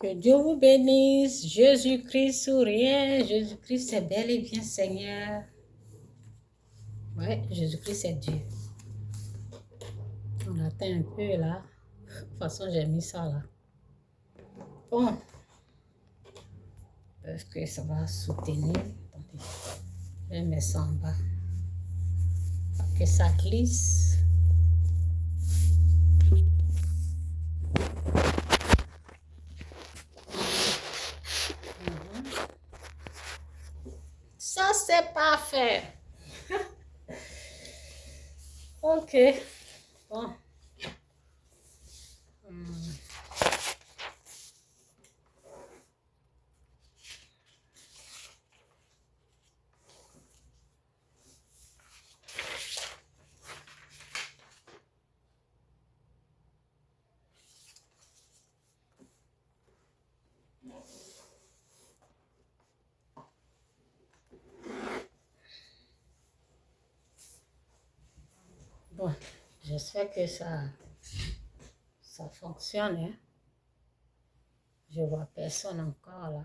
Que Dieu vous bénisse. Jésus-Christ sourient. Jésus-Christ est bel et bien Seigneur. Ouais, Jésus-Christ est Dieu. On attend un peu là. De toute façon, j'ai mis ça là. Bon. Est-ce que ça va soutenir? Attendez. Je vais mettre ça en bas. Que ça glisse. Ça, c'est parfait. Ok. Bon. Bon, j'espère que ça fonctionne. Hein? Je vois personne encore là.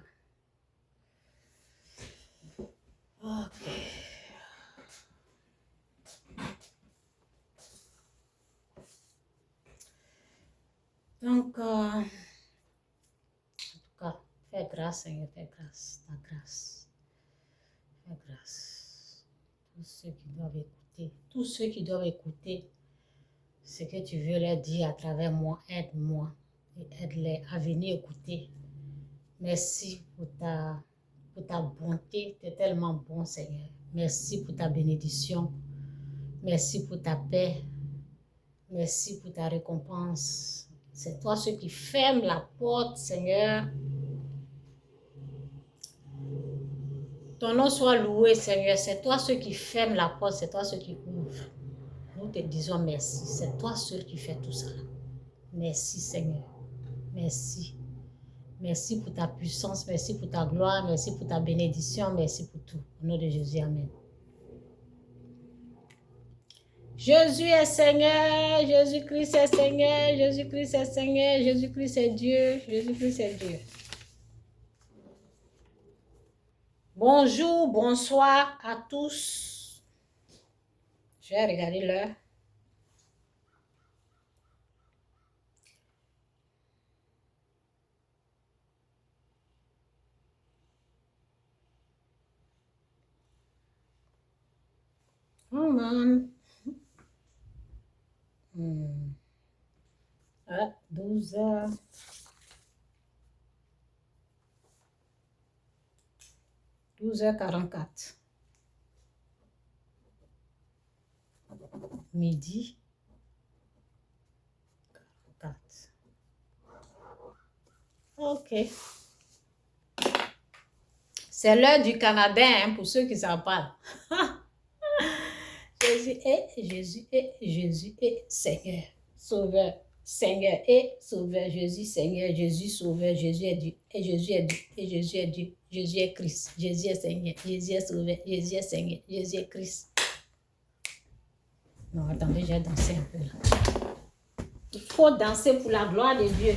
Ok. Donc, en tout cas, fais grâce, Seigneur, fais grâce, ta grâce. Fais grâce. Tous ceux qui doivent écouter ce que tu veux leur dire à travers moi, aide-moi et aide-les à venir écouter. Merci pour ta bonté, tu es tellement bon, Seigneur. Merci pour ta bénédiction. Merci pour ta paix. Merci pour ta récompense. C'est toi ceux qui ferme la porte, Seigneur. Ton nom soit loué, Seigneur. C'est toi ceux qui ferme la porte, c'est toi ceux qui ouvre. Nous te disons merci. C'est toi seul qui fais tout ça. Merci, Seigneur. Merci. Merci pour ta puissance. Merci pour ta gloire. Merci pour ta bénédiction. Merci pour tout. Au nom de Jésus, amen. Jésus est Seigneur. Jésus-Christ est Seigneur. Jésus-Christ est Seigneur. Jésus-Christ est Dieu. Jésus-Christ est Dieu. Bonjour, bonsoir à tous. Je vais regarder l'heure. Come on. 12 heures. « 12h44. Midi. 44. Ok. C'est l'heure du Canada, hein, pour ceux qui ne savent pas. Jésus est Seigneur, Sauveur. Seigneur et Sauveur, Jésus, Seigneur, Jésus, Sauveur, Jésus est Dieu, et Jésus est Dieu, et Jésus est Dieu, Jésus est Christ, Jésus est Seigneur, Jésus est Sauveur, Jésus est Seigneur, Jésus est Christ. Non, attendez, j'ai dansé un peu là. Il faut danser pour la gloire de Dieu.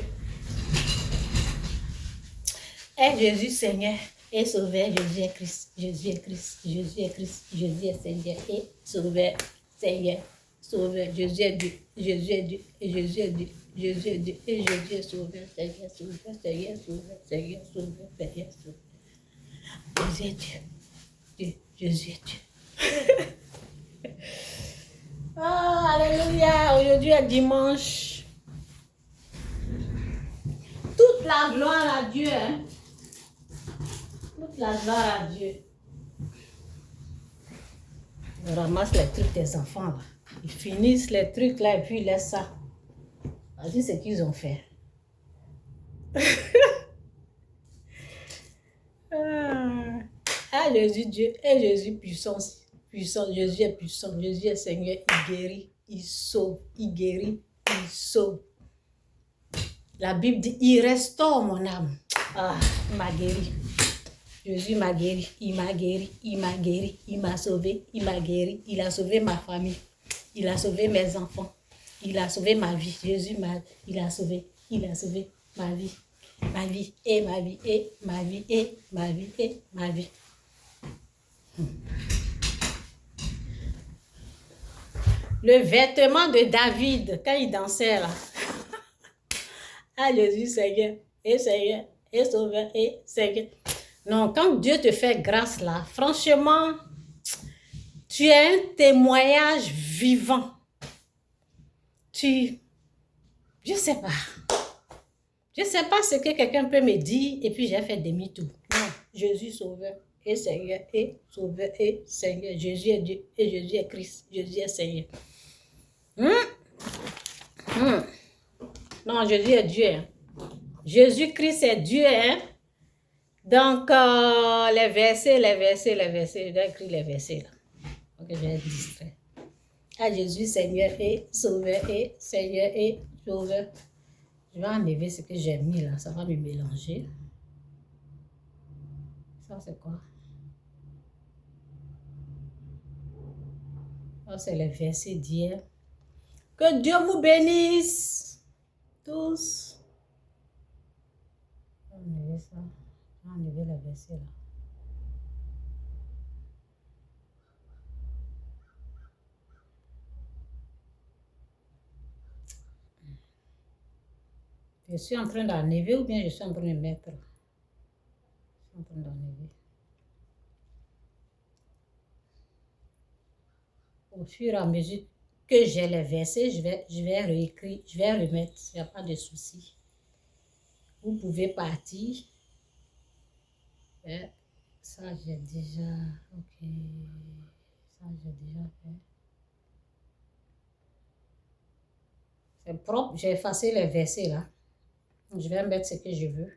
Et Jésus, Seigneur, et Sauveur, Jésus est Christ, Jésus est Christ, Jésus est Christ, Jésus est Seigneur, et Sauveur, Seigneur. Sauveur, Jésus est Dieu, Jésus est Dieu, et Jésus est Dieu, Jésus est Dieu, et Jésus est Sauveur, Seigneur, Sauveur, Seigneur, Sauveur, Seigneur, Sauveur, Seigneur, Sauveur. Jésus est Dieu, Dieu, Jésus est Dieu. Oh, alléluia, aujourd'hui est dimanche. Toute la gloire à Dieu, hein? Toute la gloire à Dieu. On ramasse les trucs des enfants là. Ils finissent les trucs là et puis ils laissent ça. Vas-y, ce qu'ils ont fait. Ah, Jésus Dieu, et Jésus puissance, puissant, Jésus est puissant, Jésus est Seigneur, il guérit, il sauve, il guérit, il sauve. La Bible dit, il restaure mon âme. Ah, il m'a guéri. Jésus m'a guéri, il m'a guéri, il m'a guéri, il m'a sauvé, il m'a guéri, il a sauvé ma famille, il a sauvé mes enfants, il a sauvé ma vie. Jésus il a sauvé ma vie. ma vie, et ma vie, et ma vie, et ma vie, et ma vie. Le vêtement de David, quand il dansait là. Ah Jésus, Seigneur, et Sauveur, et Seigneur. Non, quand Dieu te fait grâce là, franchement, tu es un témoignage vivant. Je sais pas. Je sais pas ce que quelqu'un peut me dire et puis j'ai fait demi-tour. Non, Jésus Sauveur et Seigneur et Sauveur et Seigneur. Jésus est Dieu et Jésus est Christ. Jésus est Seigneur. Non, Jésus est Dieu. Hein. Jésus-Christ est Dieu. Hein. Donc, les versets, je dois écrire les versets là. Ok, je vais être distrait. À Jésus, Seigneur et Sauveur et Seigneur et Sauveur. Je vais enlever ce que j'ai mis là, ça va me mélanger. Ça, c'est quoi? Ça, c'est les versets d'hier. Que Dieu vous bénisse tous. Je vais enlever ça. Je vais enlever les versets là. Je suis en train d'enlever ou bien je suis en train de mettre? Je suis en train d'enlever. Au fur et à mesure que j'ai les versets, je vais réécrire, je vais remettre. Il n'y a pas de souci. Vous pouvez partir. Ça, j'ai déjà... Ok. Ça, j'ai déjà fait. C'est propre. J'ai effacé les versets là. Je vais mettre ce que je veux.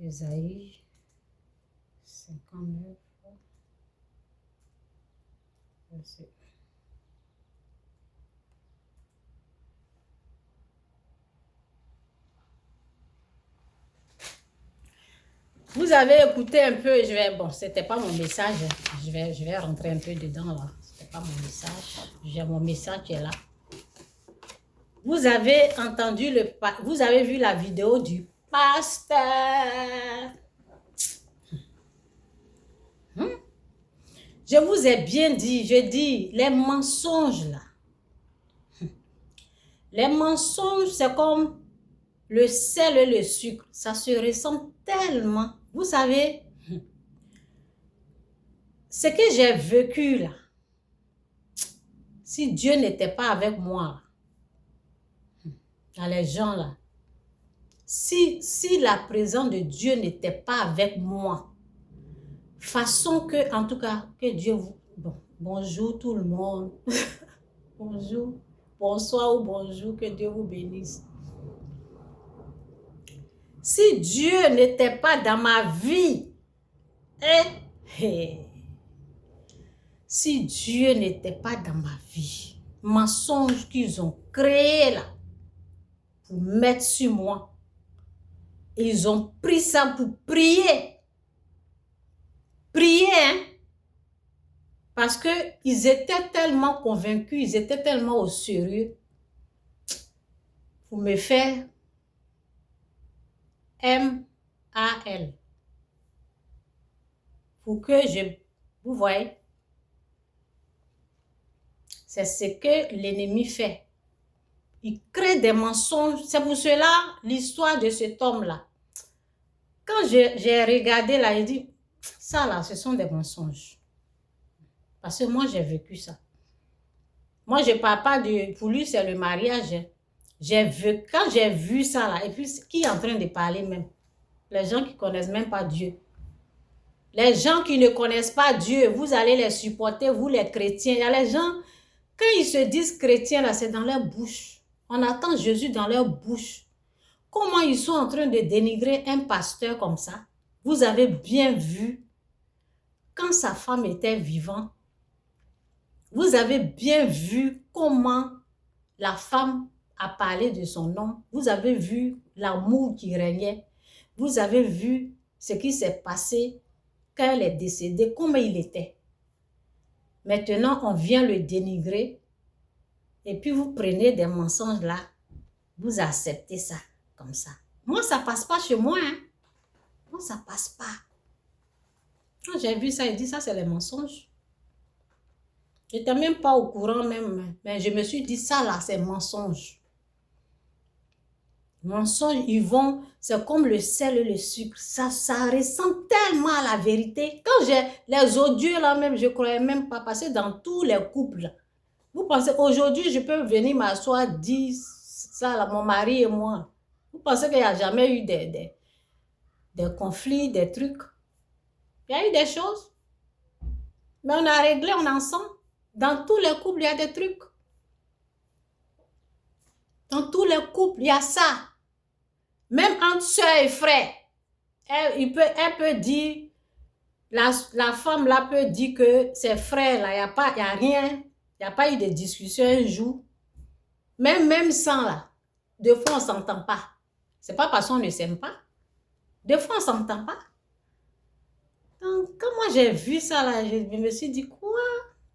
Ésaïe 59. Verset. Vous avez écouté un peu, bon, c'était pas mon message. Je vais rentrer un peu dedans là. C'était pas mon message. J'ai mon message qui est là. Vous avez entendu vous avez vu la vidéo du pasteur. Je vous ai bien dit, je dis, les mensonges là. Les mensonges, c'est comme le sel et le sucre. Ça se ressent tellement. Vous savez, ce que j'ai vécu là, si Dieu n'était pas avec moi, dans les gens là, si la présence de Dieu n'était pas avec moi, façon que, en tout cas, que Dieu vous... Bon, bonjour tout le monde. Bonjour, bonsoir ou bonjour, que Dieu vous bénisse. Si Dieu n'était pas dans ma vie, si Dieu n'était pas dans ma vie, mensonges qu'ils ont créés là, pour mettre sur moi, ils ont pris ça pour prier. Prier, hein? Parce qu'ils étaient tellement convaincus, ils étaient tellement au sérieux pour me faire M-A-L. Pour que vous voyez, c'est ce que l'ennemi fait. Il crée des mensonges. C'est pour cela, l'histoire de cet homme-là. Quand j'ai regardé là, j'ai dit, ça là, ce sont des mensonges. Parce que moi, j'ai vécu ça. Moi, je ne parle pas pour lui, c'est le mariage. Quand j'ai vu ça là, et puis qui est en train de parler même? Les gens qui ne connaissent même pas Dieu. Les gens qui ne connaissent pas Dieu, vous allez les supporter, vous les chrétiens. Il y a les gens, quand ils se disent chrétiens là, c'est dans leur bouche. On attend Jésus dans leur bouche. Comment ils sont en train de dénigrer un pasteur comme ça? Vous avez bien vu, quand sa femme était vivante, vous avez bien vu comment la femme a parlé de son homme. Vous avez vu l'amour qui régnait. Vous avez vu ce qui s'est passé quand elle est décédée, comment il était. Maintenant, on vient le dénigrer et puis vous prenez des mensonges là. Vous acceptez ça comme ça. Moi, ça passe pas chez moi. Hein. Moi, ça passe pas. Quand j'ai vu ça, il dit ça, c'est les mensonges. Je n'étais même pas au courant même. Mais je me suis dit, ça là, c'est mensonge. Mensonges, ils vont, c'est comme le sel et le sucre. Ça ressemble tellement à la vérité. Quand j'ai les odieux là même, je ne croyais même pas passer dans tous les couples. Vous pensez, aujourd'hui, je peux venir m'asseoir, dire ça là, mon mari et moi. Vous pensez qu'il n'y a jamais eu des conflits, des trucs? Il y a eu des choses. Mais on a réglé, on est ensemble. Dans tous les couples, il y a des trucs. Dans tous les couples, il y a ça. Même entre soeurs et frères. Elle peut dire, la femme là peut dire que ses frères là, il n'y a rien. Il n'y a pas eu de discussion un jour. Même sans là. Deux fois, on ne s'entend pas. Ce n'est pas parce qu'on ne s'aime pas. Deux fois, on ne s'entend pas. Donc, quand moi j'ai vu ça là, je me suis dit, quoi?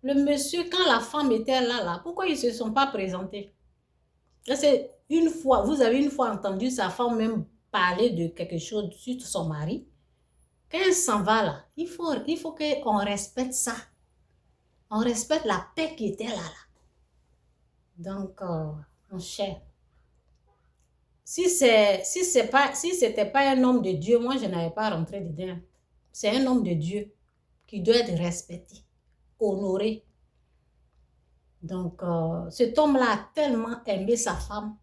Le monsieur, quand la femme était là, pourquoi ils ne se sont pas présentés? C'est une fois, vous avez une fois entendu sa femme même parler de quelque chose sur son mari. Quand elle s'en va là, il faut qu'on respecte ça. On respecte la paix qui était là. Donc, mon cher, si c'était pas un homme de Dieu, moi je n'avais pas rentré dedans. C'est un homme de Dieu qui doit être respecté, honoré. Donc, cet homme-là a tellement aimé sa femme.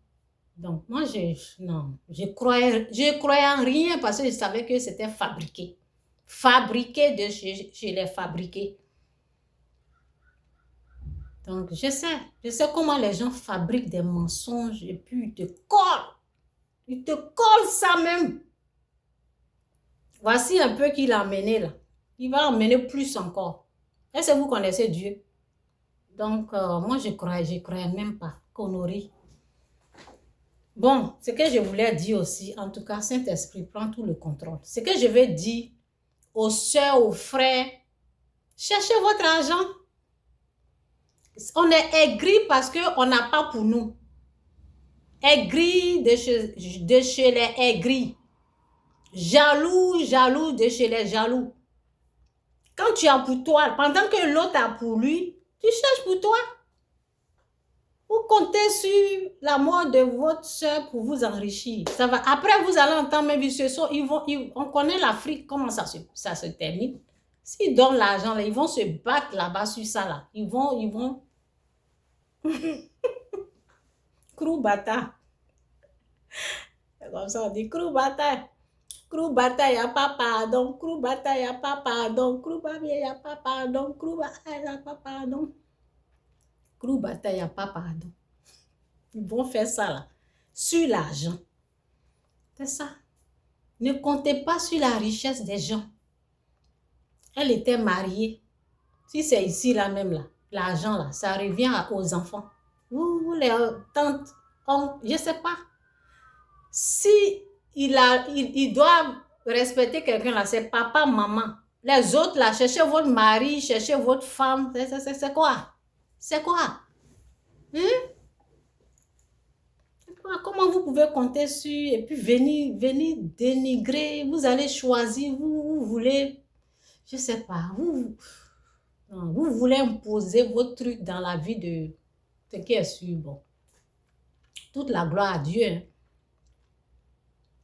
Donc, moi, je croyais en rien parce que je savais que c'était fabriqué. Fabriqué de chez les fabriqués. Donc, je sais comment les gens fabriquent des mensonges et puis ils te collent. Ils te collent ça même. Voici un peu qu'il a emmené là. Il va emmener plus encore. Est-ce que vous connaissez Dieu? Donc, moi, je croyais même pas qu'on aurait. Bon, ce que je voulais dire aussi, en tout cas, Saint-Esprit prend tout le contrôle. Ce que je vais dire aux soeurs, aux frères, cherchez votre argent. On est aigri parce qu'on n'a pas pour nous. Aigri de chez les aigris. Jaloux de chez les jaloux. Quand tu as pour toi, pendant que l'autre a pour lui, tu cherches pour toi. Vous comptez sur la mort de votre soeur pour vous enrichir. Ça va. Après, vous allez entendre, mais on connaît l'Afrique, comment ça se termine. S'ils donnent l'argent, ils vont se battre là-bas sur ça. Là. Ils vont... Crou bata. C'est comme ça, on dit crou bata. Crou bata, il n'y a pas pardon. Crou bata, il n'y a pas pardon. Crou bata, il n'y a pas pardon. Crou bata, il n'y a pas pardon. Crou bata, il n'y a pas pardon. Ils vont faire ça là. Sur l'argent. C'est ça. Ne comptez pas sur la richesse des gens. Elle était mariée. Si c'est ici là même là, l'argent là, ça revient aux enfants. Vous les tantes, je ne sais pas. Si ils doivent respecter quelqu'un là, c'est papa, maman. Les autres là, cherchez votre mari, cherchez votre femme. C'est quoi? C'est quoi? Hein? Comment vous pouvez compter sur et puis venir dénigrer, vous allez choisir, vous voulez, je ne sais pas, vous voulez imposer votre truc dans la vie de ce qui est sûr. Bon, toute la gloire à Dieu. Hein.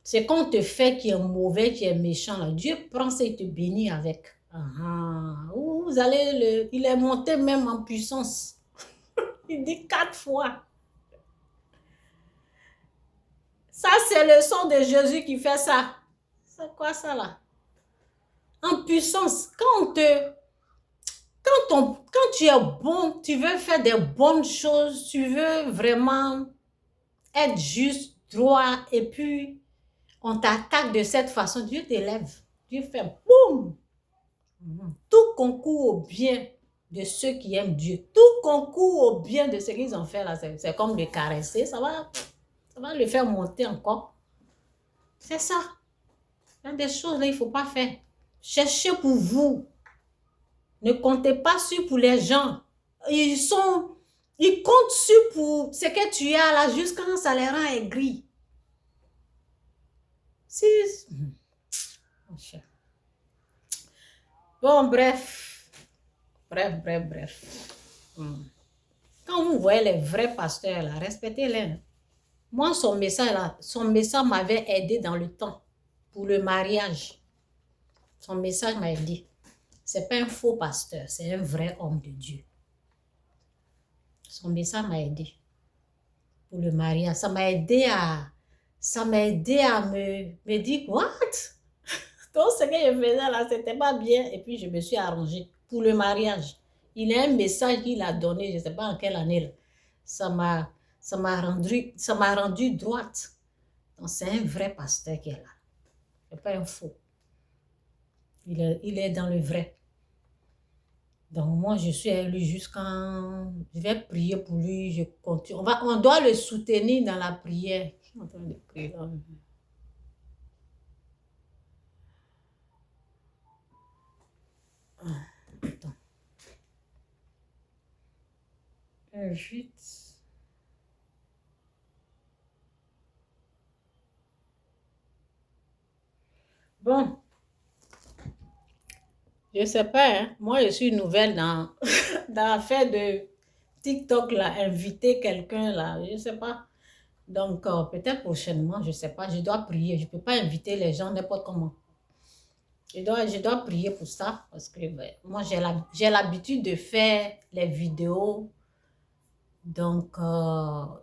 C'est quand on te fait qui est mauvais, qui est méchant, là. Dieu prend ça et te bénit avec. Vous allez, il est monté même en puissance. Il dit 4 fois. Ça, c'est le sang de Jésus qui fait ça. C'est quoi ça là? En puissance. Quand tu es bon, tu veux faire des bonnes choses, tu veux vraiment être juste, droit, et puis on t'attaque de cette façon, Dieu t'élève. Dieu fait boum. Tout concourt au bien de ceux qui aiment Dieu. Tout concourt au bien de ce qu'ils ont fait là. C'est comme le caresser, ça va le faire monter encore. C'est ça. Il y a des choses là, il ne faut pas faire. Cherchez pour vous. Ne comptez pas sur pour les gens. Ils comptent sur pour ce que tu as là jusqu'à quand ça les rend aigris. Si. Mon cher. Bon, bref. Bref. Quand vous voyez les vrais pasteurs, là, respectez-les. Moi, son message m'avait aidé dans le temps pour le mariage. Son message m'a aidé. C'est pas un faux pasteur, c'est un vrai homme de Dieu. Son message m'a aidé pour le mariage. Ça m'a aidé à me dire, what? Donc, ce que je faisais là, c'était pas bien. Et puis, je me suis arrangée pour le mariage. Il a un message qu'il a donné, je ne sais pas en quelle année. Là. Ça m'a rendu droite. Donc, c'est un vrai pasteur qui est là. Ce n'est pas un faux. Il est dans le vrai. Donc, moi, je suis avec lui jusqu'en... Je vais prier pour lui, je continue. On doit le soutenir dans la prière. Je suis en train de prier là. Attends. Vite. Bon. Je ne sais pas, hein. Moi, je suis nouvelle dans l'affaire de TikTok, là, inviter quelqu'un, là, je ne sais pas. Donc, peut-être prochainement, je ne sais pas, je dois prier. Je ne peux pas inviter les gens n'importe comment. Je dois prier pour ça, parce que ben, moi, j'ai l'habitude de faire les vidéos, donc,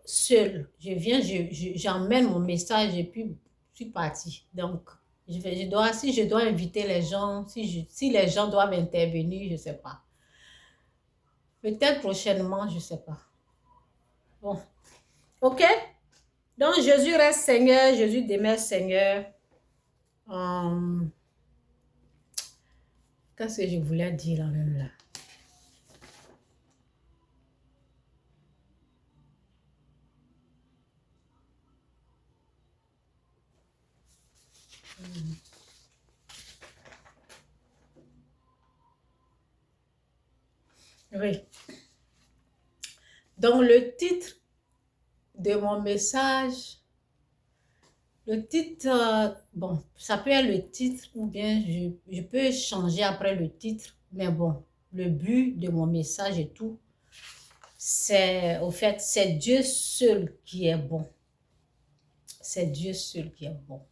seule. Je viens, j'emmène mon message et puis je suis partie. Donc, si je dois inviter les gens, si les gens doivent intervenir, je ne sais pas. Peut-être prochainement, je ne sais pas. Bon, ok? Donc, Jésus reste Seigneur, Jésus demeure Seigneur. Qu'est-ce que je voulais dire là même là? Oui. Donc, le titre de mon message, le titre, bon, ça peut être le titre ou bien je peux changer après le titre, mais bon, le but de mon message et tout, c'est, au fait, c'est Dieu seul qui est bon. C'est Dieu seul qui est bon.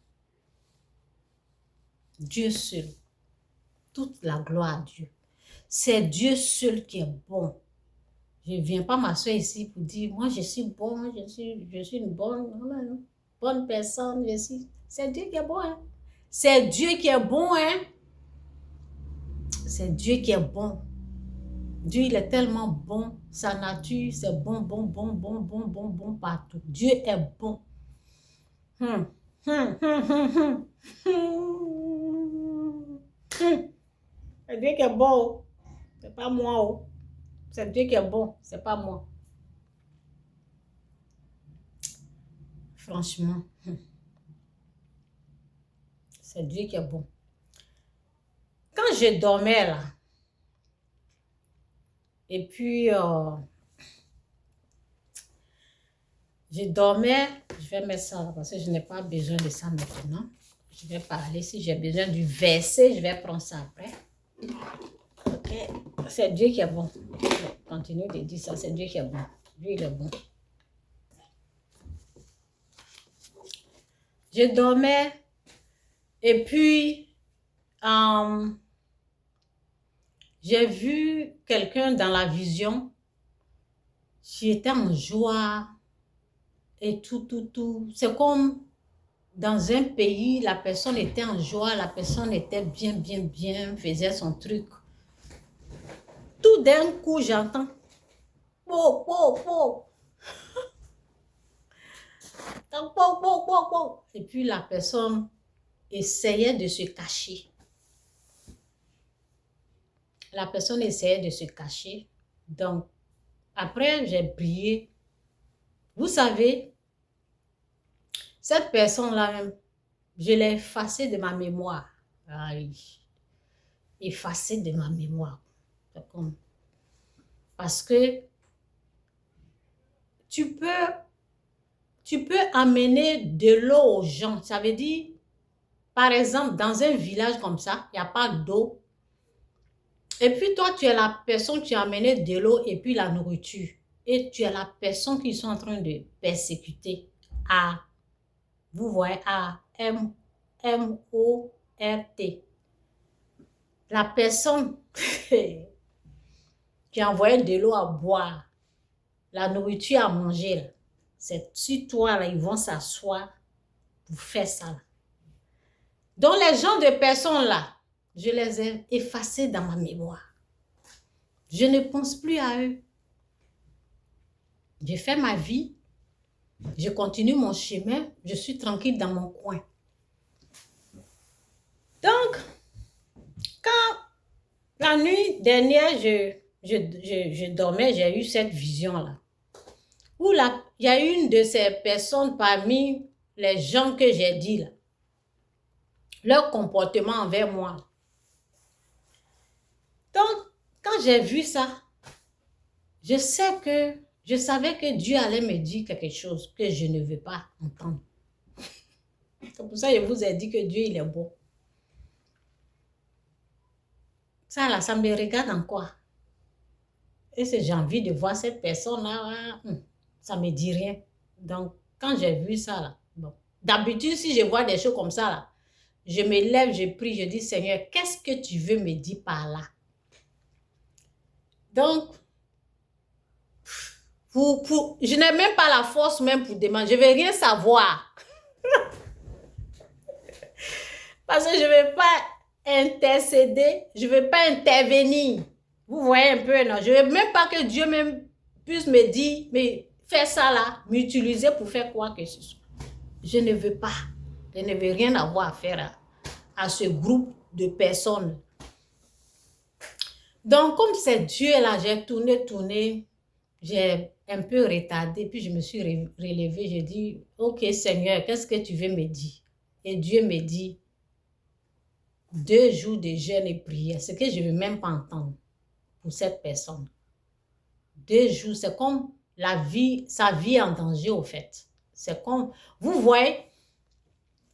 Dieu seul. Toute la gloire à Dieu. C'est Dieu seul qui est bon. Je ne viens pas m'asseoir ici pour dire, moi je suis bon, je suis une bonne personne. C'est Dieu qui est bon. Hein? C'est Dieu qui est bon. Hein? C'est Dieu qui est bon. Dieu, il est tellement bon. Sa nature, c'est bon partout. Dieu est bon. C'est Dieu qui est bon. C'est pas moi. C'est Dieu qui est bon. C'est pas moi. Franchement. C'est Dieu qui est bon. Quand je dormais là, et puis je dormais, je vais mettre ça là, parce que je n'ai pas besoin de ça maintenant. Je vais parler, si j'ai besoin du verset, je vais prendre ça après. Ok, c'est Dieu qui est bon. Je continue de dire ça, c'est Dieu qui est bon. Dieu, il est bon. Je dormais, et puis j'ai vu quelqu'un dans la vision qui était en joie et tout. C'est comme dans un pays, la personne était en joie, la personne était bien, faisait son truc. Tout d'un coup, j'entends po. Et puis la personne essayait de se cacher. La personne essayait de se cacher. Donc, après, j'ai prié. Vous savez, cette personne-là même, je l'ai effacée de ma mémoire. Effacée de ma mémoire. Parce que tu peux amener de l'eau aux gens. Ça veut dire, par exemple, dans un village comme ça, il n'y a pas d'eau. Et puis toi, tu es la personne qui a amené de l'eau et puis la nourriture. Et tu es la personne qui sont en train de persécuter à, vous voyez, à M-O-R-T. La personne qui a envoyé de l'eau à boire, la nourriture à manger, c'est sur toi, là, ils vont s'asseoir pour faire ça. Là. Donc, les gens de personnes là, je les ai effacés dans ma mémoire. Je ne pense plus à eux. J'ai fait ma vie, je continue mon chemin, je suis tranquille dans mon coin. Donc, quand la nuit dernière, je dormais, j'ai eu cette vision-là. Où il y a une de ces personnes parmi les gens que j'ai dit là, leur comportement envers moi. Donc, quand j'ai vu ça, je savais que Dieu allait me dire quelque chose que je ne veux pas entendre. C'est pour ça que je vous ai dit que Dieu, il est bon. Ça là, ça me regarde en quoi? Et si j'ai envie de voir cette personne-là, ça ne me dit rien. Donc, quand j'ai vu ça, là, bon. D'habitude, si je vois des choses comme ça, là, je me lève, je prie, je dis, Seigneur, qu'est-ce que tu veux me dire par là? Donc, je n'ai même pas la force même pour demander. Je ne vais rien savoir. Parce que je ne vais pas intercéder, je ne vais pas intervenir. Vous voyez un peu, non? Je ne veux même pas que Dieu même puisse me dire, mais fais ça là, m'utiliser pour faire quoi que ce soit. Je ne veux pas. Je ne veux rien avoir à faire à ce groupe de personnes. Donc, comme c'est Dieu là, j'ai tourné, j'ai un peu retardé, puis je me suis relevée, j'ai dit, ok Seigneur, qu'est-ce que tu veux me dire? Et Dieu me dit, 2 jours de jeûne et prière, ce que je ne veux même pas entendre pour cette personne. 2 jours, c'est comme sa vie en danger au fait. C'est comme, vous voyez,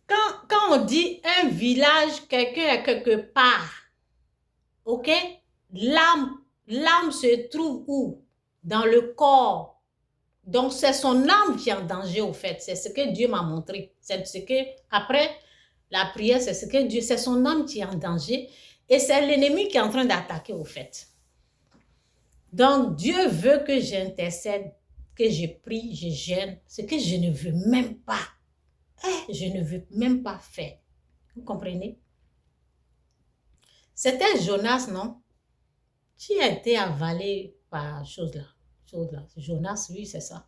quand on dit un village, quelqu'un est quelque part, ok? L'âme se trouve où? Dans le corps. Donc, c'est son âme qui est en danger au fait. C'est ce que Dieu m'a montré. C'est ce que, après la prière, c'est ce que Dieu, c'est son âme qui est en danger et c'est l'ennemi qui est en train d'attaquer au fait. Donc, Dieu veut que j'intercède, que je prie, je gêne, ce que je ne veux même pas. Je ne veux même pas faire. Vous comprenez? C'était Jonas, non? Qui a été avalé par chose là. Jonas, oui, c'est ça.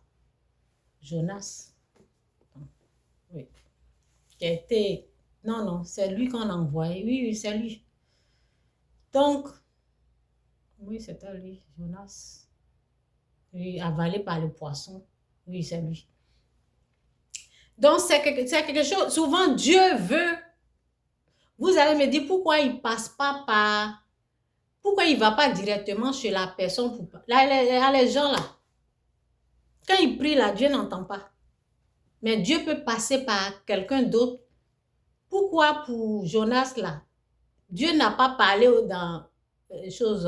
Jonas. Oui. Qui a été... Non, c'est lui qu'on a envoyé. Oui, c'est lui. Donc, oui, c'était lui, Jonas. Oui, avalé par le poisson. Oui, c'est lui. Donc, c'est quelque chose... Souvent, Dieu veut... Vous allez me dire pourquoi il ne passe pas par... Pourquoi il ne va pas directement chez la personne pour... Là, il y a les gens là. Quand ils prient là, Dieu n'entend pas. Mais Dieu peut passer par quelqu'un d'autre. Pourquoi pour Jonas là, Dieu n'a pas parlé dans les choses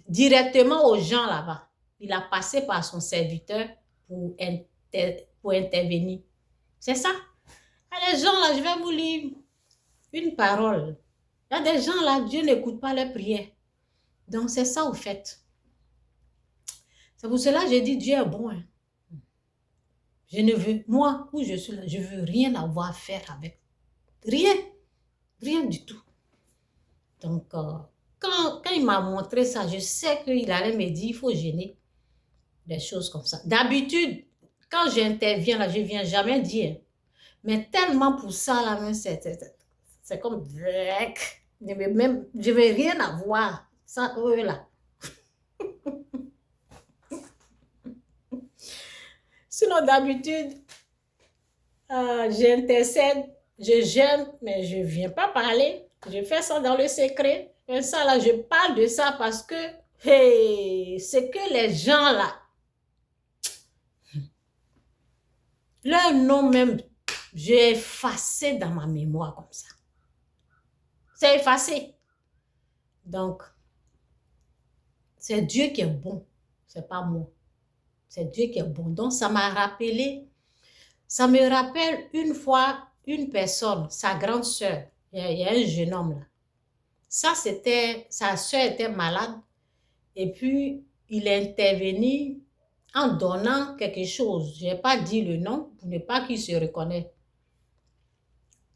directement aux gens là-bas. Il a passé par son serviteur pour intervenir. C'est ça. Il y a des gens là, je vais vous lire une parole. Il y a des gens là, Dieu n'écoute pas leurs prières. Donc c'est ça au fait. C'est pour cela que j'ai dit Dieu est bon. Hein. Je ne veux, moi, où je suis là, je ne veux rien avoir à faire avec. Rien. Rien du tout. Donc, quand il m'a montré ça, je sais qu'il allait me dire, il faut gêner des choses comme ça. D'habitude, quand j'interviens là, je ne viens jamais dire. Mais tellement pour ça, là, c'est comme... Je ne veux rien avoir. Ça, eux, là. Sinon, d'habitude, j'intercède, je gêne, mais je ne viens pas parler. Je fais ça dans le secret. Et ça, là, je parle de ça parce que, hey, c'est que les gens, là, leur nom même, j'ai effacé dans ma mémoire comme ça. C'est effacé. Donc, c'est Dieu qui est bon, c'est pas moi. C'est Dieu qui est bon. Donc, ça m'a rappelé, ça me rappelle une fois, une personne, sa grande sœur, il y a un jeune homme là. Ça, c'était, sa sœur était malade et puis il est intervenu en donnant quelque chose. Je n'ai pas dit le nom pour ne pas qu'il se reconnaisse.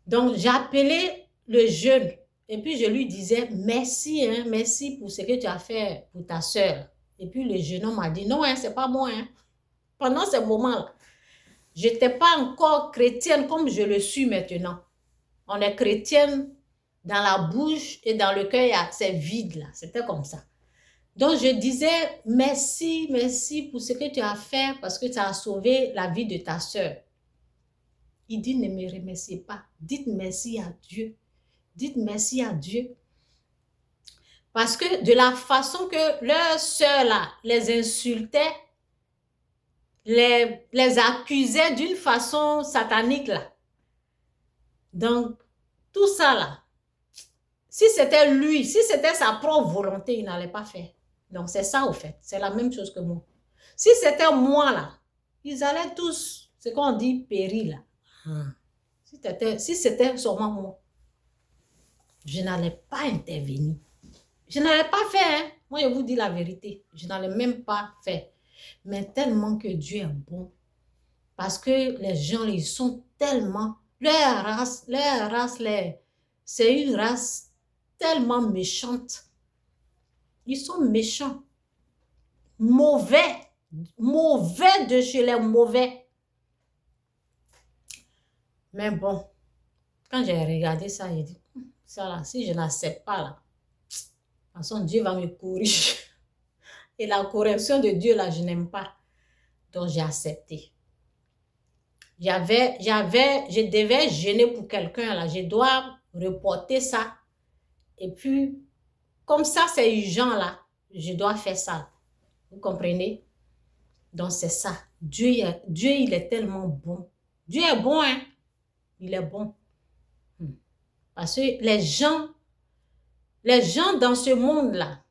Donc, j'ai appelé le jeune et puis je lui disais merci, hein, merci pour ce que tu as fait pour ta sœur. Et puis le jeune homme m'a dit non, hein, c'est pas moi. Hein. Pendant ce moment-là, je n'étais pas encore chrétienne comme je le suis maintenant. On est chrétienne dans la bouche et dans le cœur, c'est vide là. C'était comme ça. Donc, je disais merci, merci pour ce que tu as fait parce que tu as sauvé la vie de ta sœur. Il dit, ne me remerciez pas. Dites merci à Dieu. Dites merci à Dieu. Parce que de la façon que leur sœur là les insultait, les accusait d'une façon satanique là. Donc, tout ça là, si c'était lui, si c'était sa propre volonté, il n'allait pas faire. Donc, c'est ça au fait. C'est la même chose que moi. Si c'était moi là, ils allaient tous, ce qu'on dit, périr là. Si c'était seulement moi, je n'allais pas intervenir. Je n'allais pas faire. Hein. Moi, je vous dis la vérité. Je n'allais même pas faire. Mais tellement que Dieu est bon. Parce que les gens, ils sont tellement... Leur race, c'est une race tellement méchante. Ils sont méchants. Mauvais. Mauvais de chez les mauvais. Mais bon, quand j'ai regardé ça, j'ai dit, ça là, si je n'accepte pas là, de toute façon, Dieu va me corriger. Et la correction de Dieu là, je n'aime pas. Donc, j'ai accepté. Je devais gêner pour quelqu'un là, je dois reporter ça. Et puis, comme ça, c'est urgent là, je dois faire ça. Vous comprenez? Donc, c'est ça. Dieu, il est tellement bon. Dieu est bon, hein? Il est bon. Parce que les gens dans ce monde-là,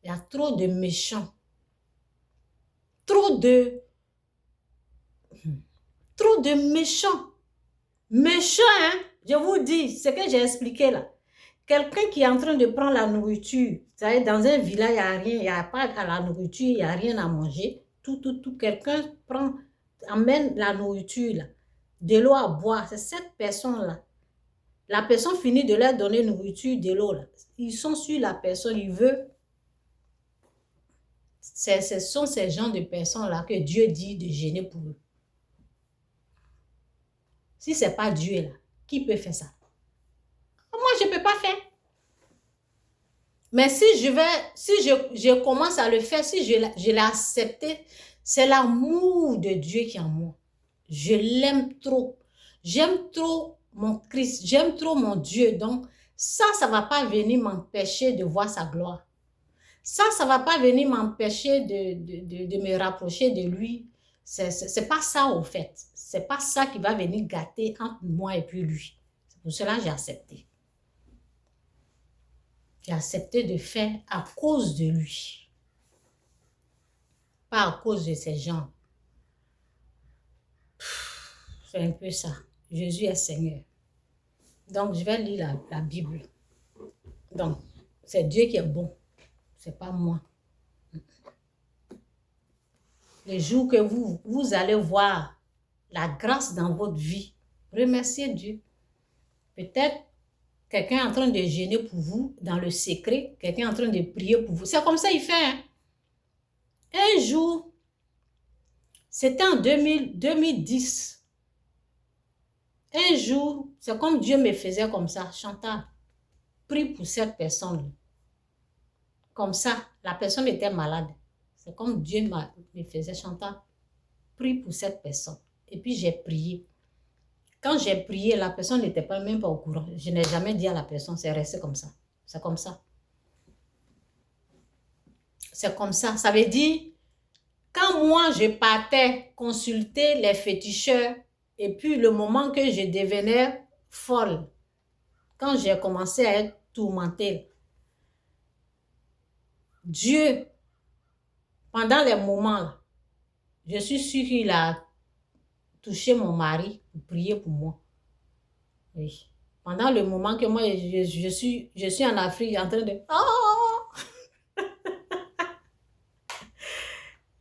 il y a trop de méchants. Trop de méchants. Méchants, hein? Je vous dis, ce que j'ai expliqué là. Quelqu'un qui est en train de prendre la nourriture, vous savez, dans un village, il n'y a rien, il n'y a pas à la nourriture, il n'y a rien à manger. Tout, quelqu'un amène la nourriture là, de l'eau à boire. C'est cette personne-là. La personne finit de leur donner nourriture, de l'eau là. Ils sont sur la personne, ils veulent. Ce sont ces gens de personnes-là que Dieu dit de gêner pour eux. Si ce n'est pas Dieu là, qui peut faire ça? Moi, je ne peux pas faire. Mais si je commence à le faire, si je l'ai accepté, c'est l'amour de Dieu qui est en moi. Je l'aime trop. J'aime trop mon Christ. J'aime trop mon Dieu. Donc, ça ne va pas venir m'empêcher de voir sa gloire. Ça ne va pas venir m'empêcher de me rapprocher de lui. C'est pas ça, au fait. C'est pas ça qui va venir gâter entre moi et puis lui. C'est pour cela que j'ai accepté. J'ai accepté de faire à cause de lui. Pas à cause de ces gens. C'est un peu ça. Jésus est Seigneur. Donc, je vais lire la Bible. Donc, c'est Dieu qui est bon. C'est pas moi. Les jours que vous allez voir la grâce dans votre vie, remerciez Dieu. Peut-être quelqu'un est en train de gêner pour vous dans le secret. Quelqu'un est en train de prier pour vous. C'est comme ça il fait. Hein? Un jour, c'était en 2010. Un jour, c'est comme Dieu me faisait comme ça. Chantal, prie pour cette personne. Comme ça, la personne était malade. C'est comme Dieu me faisait chanter. Prie pour cette personne. Et puis j'ai prié. Quand j'ai prié, la personne n'était même pas au courant. Je n'ai jamais dit à la personne, c'est resté comme ça. C'est comme ça. C'est comme ça. Ça veut dire, quand moi je partais consulter les féticheurs Et puis, le moment que je devenais folle, quand j'ai commencé à être tourmentée, Dieu, pendant les moments là, je suis sûre qu'il a touché mon mari pour prier pour moi. Oui. Pendant le moment que moi, je suis en Afrique en train de... Oh!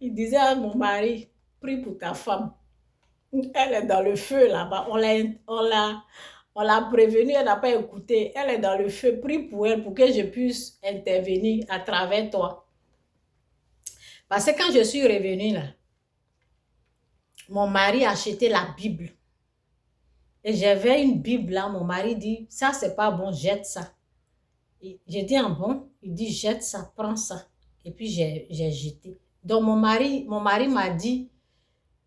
Il disait à mon mari, prie pour ta femme. Elle est dans le feu là-bas. On l'a prévenue, elle n'a pas écouté. Elle est dans le feu. Prie pour elle pour que je puisse intervenir à travers toi. Parce que quand je suis revenue là, mon mari a acheté la Bible. Et j'avais une Bible là. Mon mari dit, ça c'est pas bon, jette ça. J'ai dit, ah bon? Il dit, jette ça, prends ça. Et puis j'ai jeté. Donc mon mari m'a dit,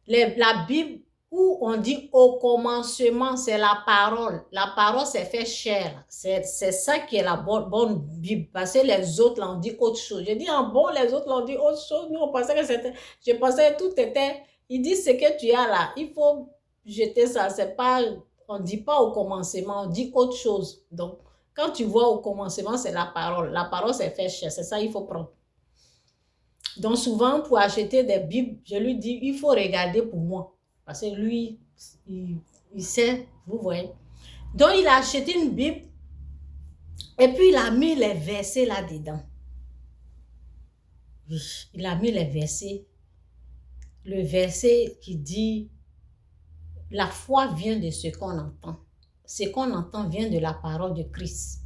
la Bible où on dit au commencement, c'est la parole. La parole s'est fait chair. C'est ça qui est la bonne Bible. Parce que les autres l'ont dit autre chose. Je dis, ah bon, les autres l'ont dit autre chose. Nous, on pensait que c'était... Je pensais que tout était... Il dit, ce que tu as là, il faut jeter ça. C'est pas... On ne dit pas au commencement, on dit autre chose. Donc, quand tu vois au commencement, c'est la parole. La parole s'est fait chair. C'est ça qu'il faut prendre. Donc, souvent, pour acheter des Bibles, je lui dis, il faut regarder pour moi. Parce que lui, il sait, vous voyez. Donc, il a acheté une Bible et puis il a mis les versets là-dedans. Il a mis les versets. Le verset qui dit, la foi vient de ce qu'on entend. Ce qu'on entend vient de la parole de Christ.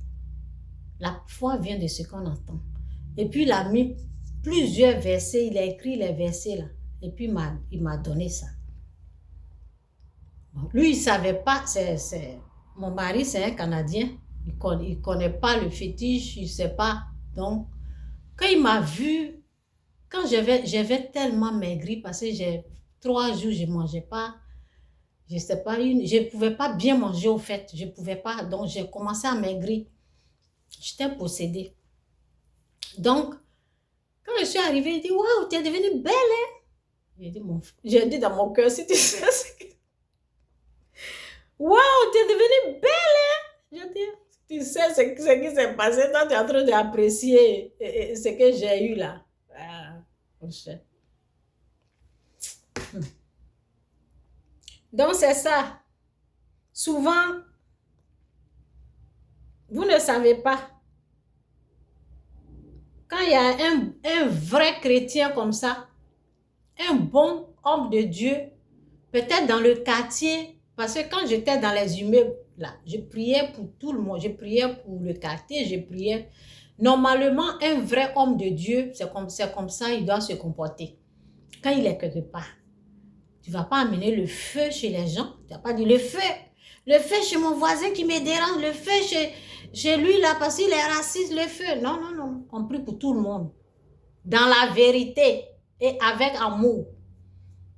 La foi vient de ce qu'on entend. Et puis, il a mis plusieurs versets. Il a écrit les versets là. Et puis, il m'a donné ça. Lui, il ne savait pas, mon mari, c'est un Canadien, il ne connaît pas le fétiche, il ne sait pas. Donc, quand il m'a vu, quand j'avais tellement maigri, parce que 3 jours, je ne mangeais pas, je ne pouvais pas bien manger au fait, je ne pouvais pas, donc j'ai commencé à maigrir. J'étais possédée. Donc, quand je suis arrivée, il dit, waouh, tu es devenue belle, hein? J'ai dit dans mon cœur, si tu sais ce que... Waouh, tu es devenue belle, hein? Je dis, tu sais ce qui s'est passé, toi, tu es en train d'apprécier ce que j'ai eu là. Ah, mon cher. Donc, c'est ça. Souvent, vous ne savez pas. Quand il y a un vrai chrétien comme ça, un bon homme de Dieu, peut-être dans le quartier, parce que quand j'étais dans les immeubles, là, je priais pour tout le monde, je priais pour le quartier, je priais. Normalement, un vrai homme de Dieu, c'est comme ça, il doit se comporter. Quand il est quelque part, tu ne vas pas amener le feu chez les gens, tu ne vas pas dire le feu chez mon voisin qui me dérange, le feu chez lui là parce qu'il est raciste, le feu. Non, non, non, on prie pour tout le monde. Dans la vérité et avec amour.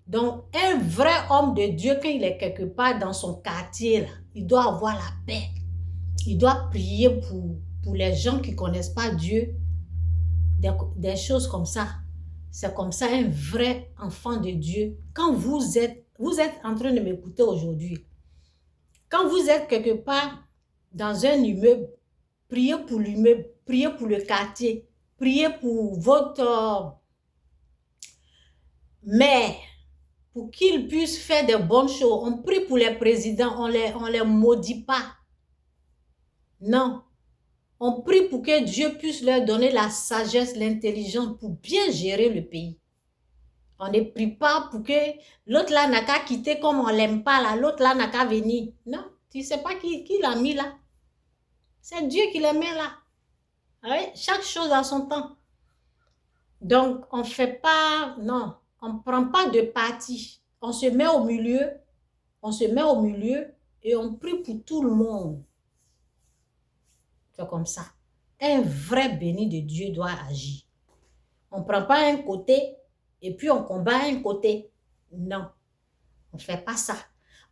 Donc, un vrai homme de Dieu, quand il est quelque part dans son quartier, là, il doit avoir la paix. Il doit prier pour les gens qui ne connaissent pas Dieu. Des choses comme ça. C'est comme ça un vrai enfant de Dieu. Quand vous êtes en train de m'écouter aujourd'hui, quand vous êtes quelque part dans un immeuble, priez pour l'immeuble, priez pour le quartier, priez pour votre maire, pour qu'ils puissent faire de bonnes choses. On prie pour les présidents, on les maudit pas. Non. On prie pour que Dieu puisse leur donner la sagesse, l'intelligence pour bien gérer le pays. On ne prie pas pour que l'autre là n'a qu'à quitter comme on ne l'aime pas là, l'autre là n'a qu'à venir. Non, tu ne sais pas qui l'a mis là. C'est Dieu qui le met là. Oui, chaque chose a son temps. Donc, on ne fait pas, non, on ne prend pas de parti. On se met au milieu et on prie pour tout le monde. C'est comme ça. Un vrai béni de Dieu doit agir. On ne prend pas un côté et puis on combat un côté. Non, on ne fait pas ça.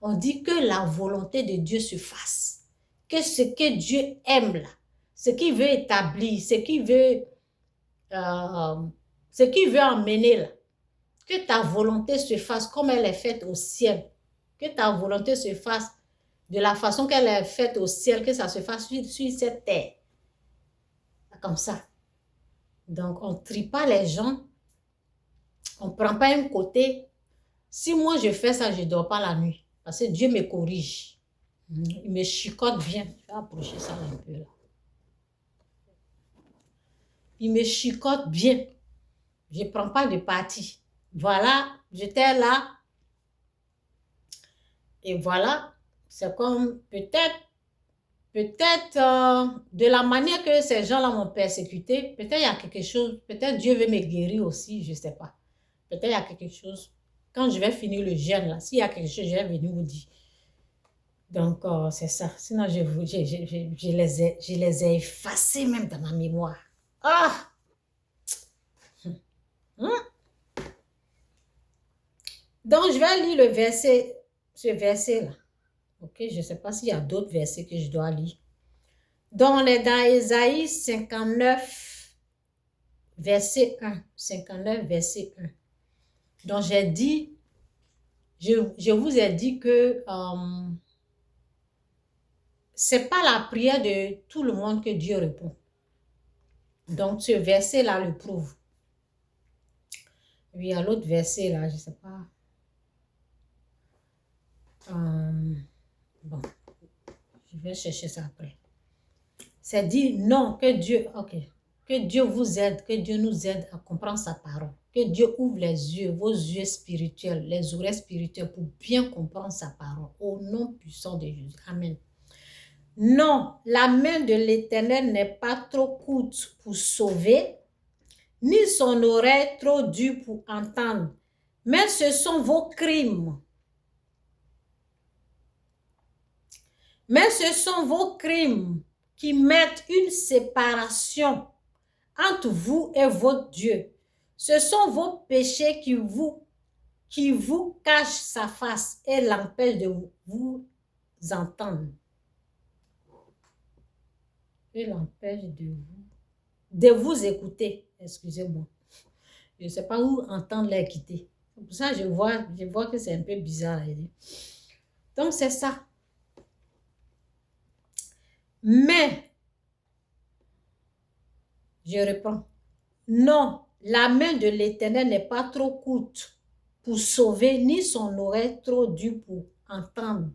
On dit que la volonté de Dieu se fasse. Que ce que Dieu aime là, ce qu'il veut établir, ce qu'il veut emmener là, que ta volonté se fasse comme elle est faite au ciel. Que ta volonté se fasse de la façon qu'elle est faite au ciel, que ça se fasse sur cette terre. Comme ça. Donc, on ne trie pas les gens. On ne prend pas un côté. Si moi, je fais ça, je ne dors pas la nuit. Parce que Dieu me corrige. Il me chicote bien. Je vais approcher ça un peu là. Il me chicote bien. Je ne prends pas de parti. Voilà, j'étais là. Et voilà, c'est comme peut-être de la manière que ces gens-là m'ont persécuté, peut-être il y a quelque chose, peut-être Dieu veut me guérir aussi, je ne sais pas. Peut-être il y a quelque chose. Quand je vais finir le jeûne, là, s'il y a quelque chose, je vais venir vous dire. Donc, c'est ça. Sinon, je les ai effacés même dans ma mémoire. Ah! Donc, je vais lire ce verset-là. Ok, je ne sais pas s'il y a d'autres versets que je dois lire. Donc, on est dans Ésaïe 59, verset 1. 59, verset 1. Donc, j'ai dit, je vous ai dit que c'est pas la prière de tout le monde que Dieu répond. Donc, ce verset-là le prouve. Oui, il y a l'autre verset là, je ne sais pas. Bon, je vais chercher ça après. C'est dit non, que Dieu vous aide, que Dieu nous aide à comprendre sa parole. Que Dieu ouvre les yeux, vos yeux spirituels, les oreilles spirituelles pour bien comprendre sa parole. Au nom puissant de Jésus. Amen. Non, la main de l'Éternel n'est pas trop courte pour sauver, ni son oreille trop dure pour entendre. Mais ce sont vos crimes. Mais ce sont vos crimes qui mettent une séparation entre vous et votre Dieu. Ce sont vos péchés qui vous cachent sa face et l'empêchent de vous entendre. Et l'empêche de vous écouter. Excusez-moi. Je ne sais pas où entendre les quitter. C'est pour ça que je vois que c'est un peu bizarre. Donc, c'est ça. Mais, je reprends. Non, la main de l'Éternel n'est pas trop courte pour sauver, ni son oreille trop dure pour entendre.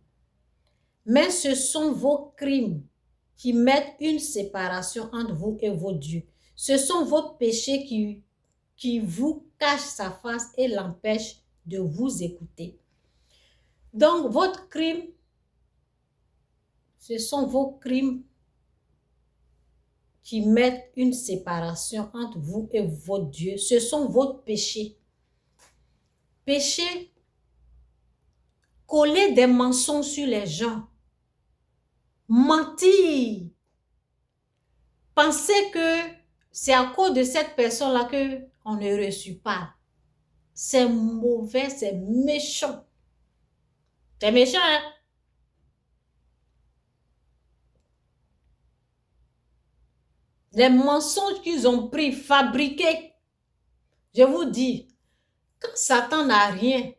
Mais ce sont vos crimes qui mettent une séparation entre vous et vos dieux. Ce sont vos péchés qui vous cachent sa face et l'empêchent de vous écouter. Donc, votre crime, ce sont vos crimes qui mettent une séparation entre vous et votre Dieu. Ce sont vos péchés. Péché, coller des mensonges sur les gens. Mentir. Penser que c'est à cause de cette personne-là qu'on ne reçut pas. C'est mauvais, c'est méchant. C'est méchant, hein? Les mensonges qu'ils ont pris, fabriqués. Je vous dis, quand Satan n'a rien,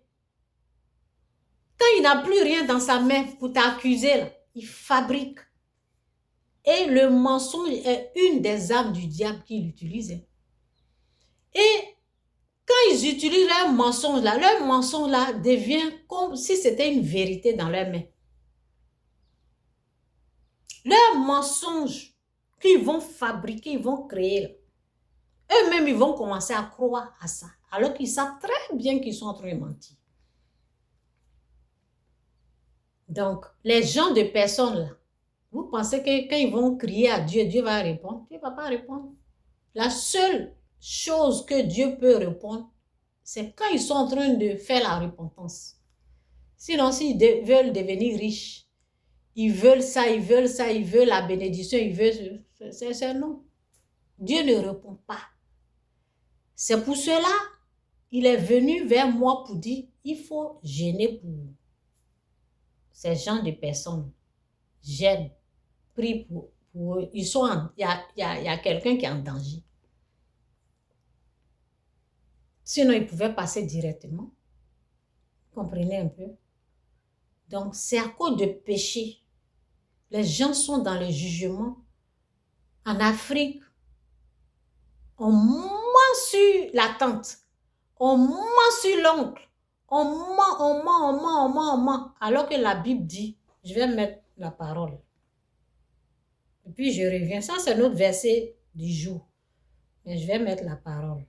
quand il n'a plus rien dans sa main pour t'accuser, il fabrique. Et le mensonge est une des armes du diable qu'il utilise. Et quand ils utilisent leur mensonge là devient comme si c'était une vérité dans leurs mains. Leur mensonge qu'ils vont fabriquer, ils vont créer, eux-mêmes, ils vont commencer à croire à ça, alors qu'ils savent très bien qu'ils sont en train de mentir. Donc, les gens de personnes là, vous pensez que quand ils vont crier à Dieu, Dieu va répondre? Dieu ne va pas répondre. La seule chose que Dieu peut répondre, c'est quand ils sont en train de faire la repentance. Sinon, s'ils veulent devenir riches, ils veulent ça, ils veulent la bénédiction, ils veulent... C'est non. Dieu ne répond pas. C'est pour cela, il est venu vers moi pour dire, il faut gêner pour ces gens de personnes. Gêne, prie pour eux. Ils sont il y a quelqu'un qui est en danger. Sinon, ils pouvaient passer directement. Comprenez un peu? Donc, c'est à cause de péché. Les gens sont dans le jugement. En Afrique, on ment sur la tante. On ment sur l'oncle. On ment. Alors que la Bible dit, je vais mettre la parole. Et puis je reviens. Ça, c'est notre verset du jour. Mais je vais mettre la parole.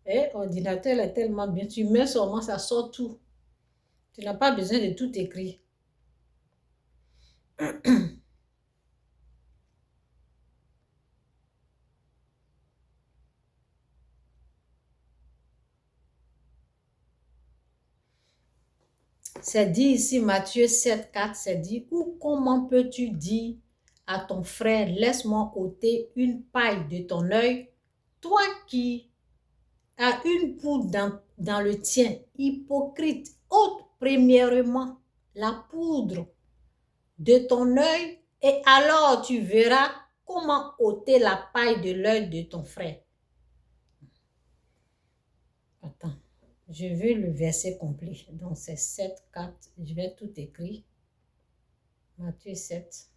Et l'ordinateur est tellement bien. Tu mets seulement, ça sort tout. Tu n'as pas besoin de tout écrire. C'est dit ici, Matthieu 7, 4, c'est dit, ou comment peux-tu dire à ton frère, laisse-moi ôter une paille de ton œil, toi qui as une poudre dans le tien, hypocrite, ôte premièrement la poudre de ton œil, et alors tu verras comment ôter la paille de l'œil de ton frère. Attends. Je veux le verset complet. Donc, c'est 7, 4. Je vais tout écrire. Matthieu 7.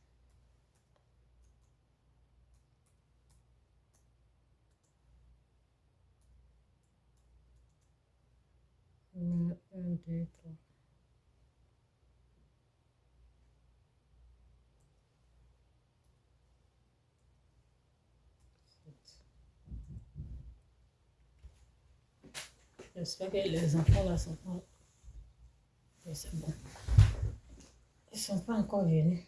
Un, 2, 3. J'espère que les enfants là sont pas... C'est bon. Ils ne sont pas encore venus.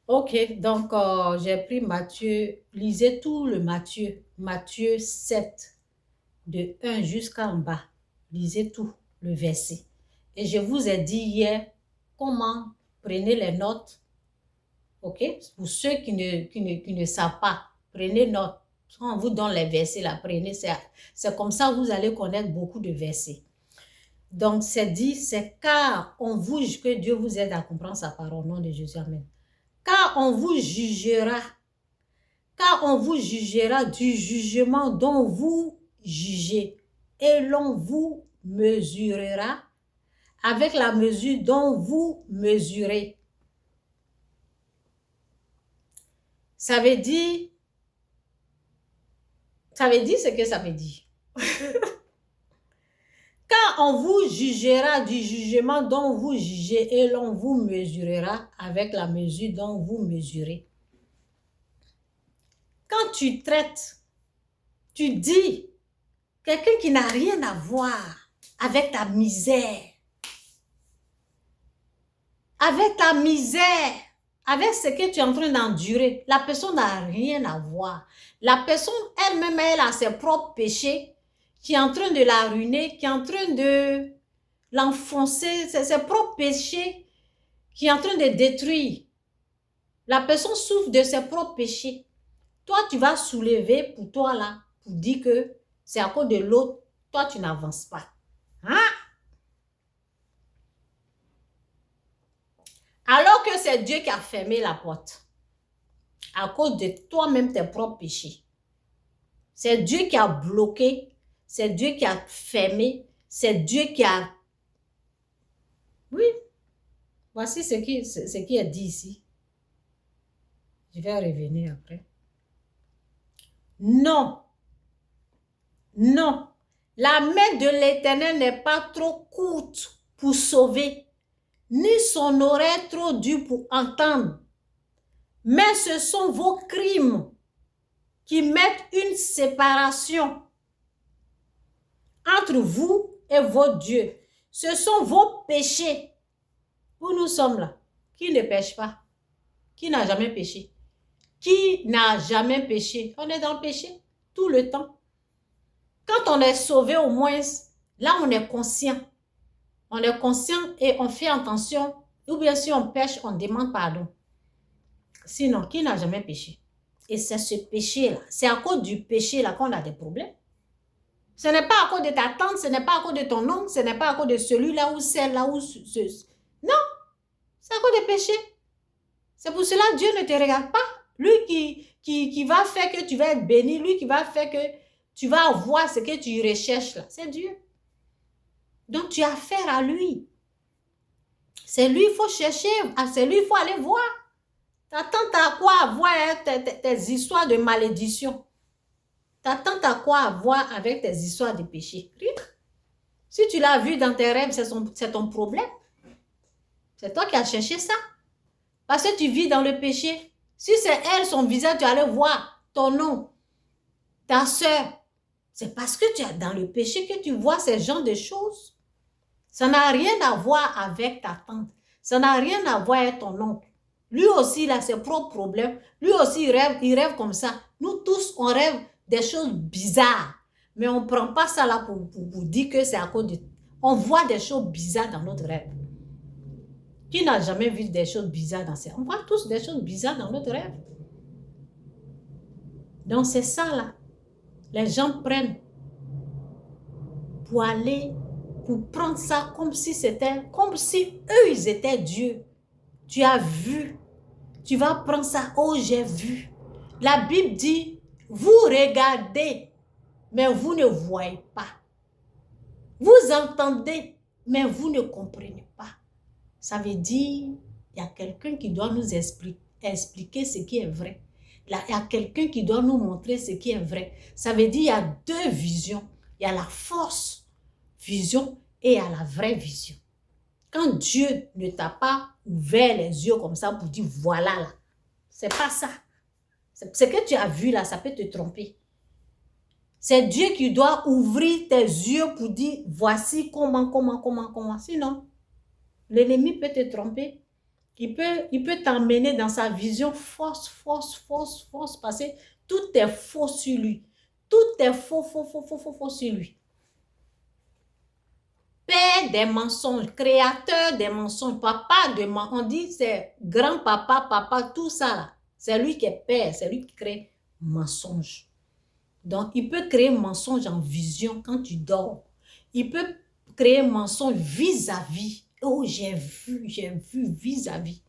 Ok, donc j'ai pris Matthieu. Lisez tout le Matthieu. Matthieu 7, de 1 jusqu'en bas. Lisez tout le verset. Et je vous ai dit hier comment prenez les notes. Ok? Pour ceux qui ne savent pas, prenez note. Quand on vous donne les versets, là, prenez. C'est comme ça que vous allez connaître beaucoup de versets. Donc, c'est dit, c'est car on vous juge, que Dieu vous aide à comprendre sa parole, au nom de Jésus. Amen. Car on vous jugera du jugement dont vous jugez, et l'on vous mesurera avec la mesure dont vous mesurez. Ça veut dire ce que ça veut dire. Quand on vous jugera du jugement dont vous jugez, et l'on vous mesurera avec la mesure dont vous mesurez. Quand tu traites, tu dis, quelqu'un qui n'a rien à voir avec ta misère, avec ce que tu es en train d'endurer, la personne n'a rien à voir. La personne elle-même, elle a ses propres péchés qui est en train de la ruiner, qui est en train de l'enfoncer, c'est ses propres péchés qui est en train de détruire. La personne souffre de ses propres péchés. Toi, tu vas soulever pour toi là, pour dire que c'est à cause de l'autre, toi, tu n'avances pas. Hein? Alors que c'est Dieu qui a fermé la porte. À cause de toi-même, tes propres péchés. C'est Dieu qui a bloqué. C'est Dieu qui a fermé. C'est Dieu qui a... Oui. Voici ce qui est dit ici. Je vais revenir après. Non. Non. La main de l'Éternel n'est pas trop courte pour sauver, ni son oreille trop dure pour entendre. Mais ce sont vos crimes qui mettent une séparation entre vous et votre Dieu. Ce sont vos péchés. Où nous sommes là. Qui ne pêche pas? Qui n'a jamais péché? Qui n'a jamais péché? On est dans le péché tout le temps. Quand on est sauvé, au moins, Là, on est conscient. On est conscient et on fait attention. Ou bien si on pêche, on demande pardon. Sinon, qui n'a jamais péché? Et c'est ce péché-là. C'est à cause du péché-là qu'on a des problèmes. Ce n'est pas à cause de ta tante, ce n'est pas à cause de ton oncle, ce n'est pas à cause de celui-là ou celle-là ou ce... Non, c'est à cause des péchés. C'est pour cela que Dieu ne te regarde pas. Lui qui va faire que tu vas être béni, lui qui va faire que tu vas avoir ce que tu recherches là, c'est Dieu. Donc tu as affaire à lui. C'est lui il faut chercher, c'est lui il faut aller voir. T'attends à quoi avoir tes histoires de malédiction? T'attends à quoi avoir avec tes histoires de péché? Rien. Si tu l'as vu dans tes rêves, c'est ton problème. C'est toi qui as cherché ça. Parce que tu vis dans le péché. Si c'est elle, son visage, tu allais voir ton nom, ta soeur. C'est parce que tu es dans le péché que tu vois ces genres de choses. Ça n'a rien à voir avec ta tante. Ça n'a rien à voir avec ton oncle. Lui aussi, il a ses propres problèmes. Lui aussi, il rêve comme ça. Nous tous, on rêve des choses bizarres. Mais on ne prend pas ça là pour dire que c'est à cause de... On voit des choses bizarres dans notre rêve. Qui n'a jamais vu des choses bizarres dans ses rêves? On voit tous des choses bizarres dans notre rêve. Donc c'est ça là. Les gens prennent pour aller, pour prendre ça comme si eux ils étaient Dieu. Tu as vu. Tu vas prendre ça. Oh, j'ai vu. La Bible dit, vous regardez, mais vous ne voyez pas. Vous entendez, mais vous ne comprenez pas. Ça veut dire, il y a quelqu'un qui doit nous expliquer ce qui est vrai. Là, il y a quelqu'un qui doit nous montrer ce qui est vrai. Ça veut dire, il y a deux visions. Il y a la fausse vision et il y a la vraie vision. Quand Dieu ne t'a pas ouvert les yeux comme ça pour dire, voilà là, c'est pas ça. Ce que tu as vu là, ça peut te tromper. C'est Dieu qui doit ouvrir tes yeux pour dire, voici comment. Sinon, l'ennemi peut te tromper. Il peut t'emmener dans sa vision fausse, parce que tout est faux sur lui. Tout est faux sur lui. Père des mensonges, créateur des mensonges, papa de mensonges. On dit c'est grand-papa, papa, tout ça là. C'est lui qui est père, c'est lui qui crée mensonge. Donc, il peut créer mensonge en vision quand tu dors. Il peut créer mensonge vis-à-vis. Oh, j'ai vu vis-à-vis.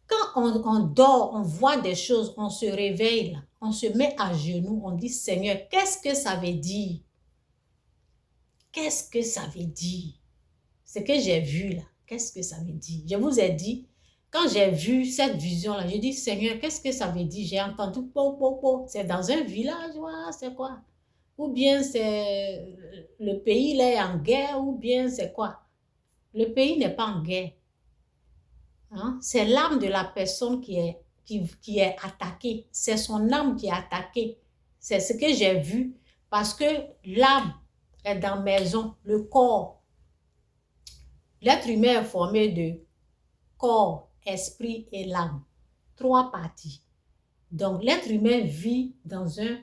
Quand on dort, on voit des choses, on se réveille là, on se met à genoux, on dit Seigneur, qu'est-ce que ça veut dire? Qu'est-ce que ça veut dire? Ce que j'ai vu là, qu'est-ce que ça veut dire? Je vous ai dit, quand j'ai vu cette vision-là, j'ai dit, Seigneur, qu'est-ce que ça veut dire? J'ai entendu, c'est dans un village, c'est quoi? Ou bien c'est le pays là est en guerre, ou bien c'est quoi? Le pays n'est pas en guerre. Hein? C'est l'âme de la personne qui est attaquée. C'est son âme qui est attaquée. C'est ce que j'ai vu. Parce que l'âme est dans la maison, le corps. L'être humain est formé de corps, esprit et l'âme. 3 parties. Donc, l'être humain vit dans un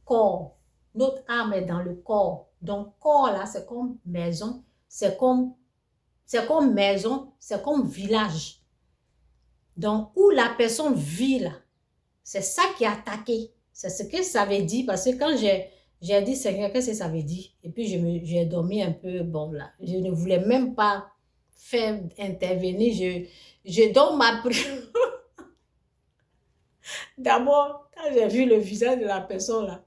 corps. Notre âme est dans le corps. Donc, corps là, c'est comme maison, c'est comme maison, c'est comme village. Donc, où la personne vit là, c'est ça qui est attaqué. C'est ce que ça veut dire. Parce que quand j'ai dit, Seigneur, qu'est-ce que ça veut dire? Et puis, j'ai dormi un peu, bon là. Je ne voulais même pas faire intervenir. Je donne ma prière. D'abord, quand j'ai vu le visage de la personne là,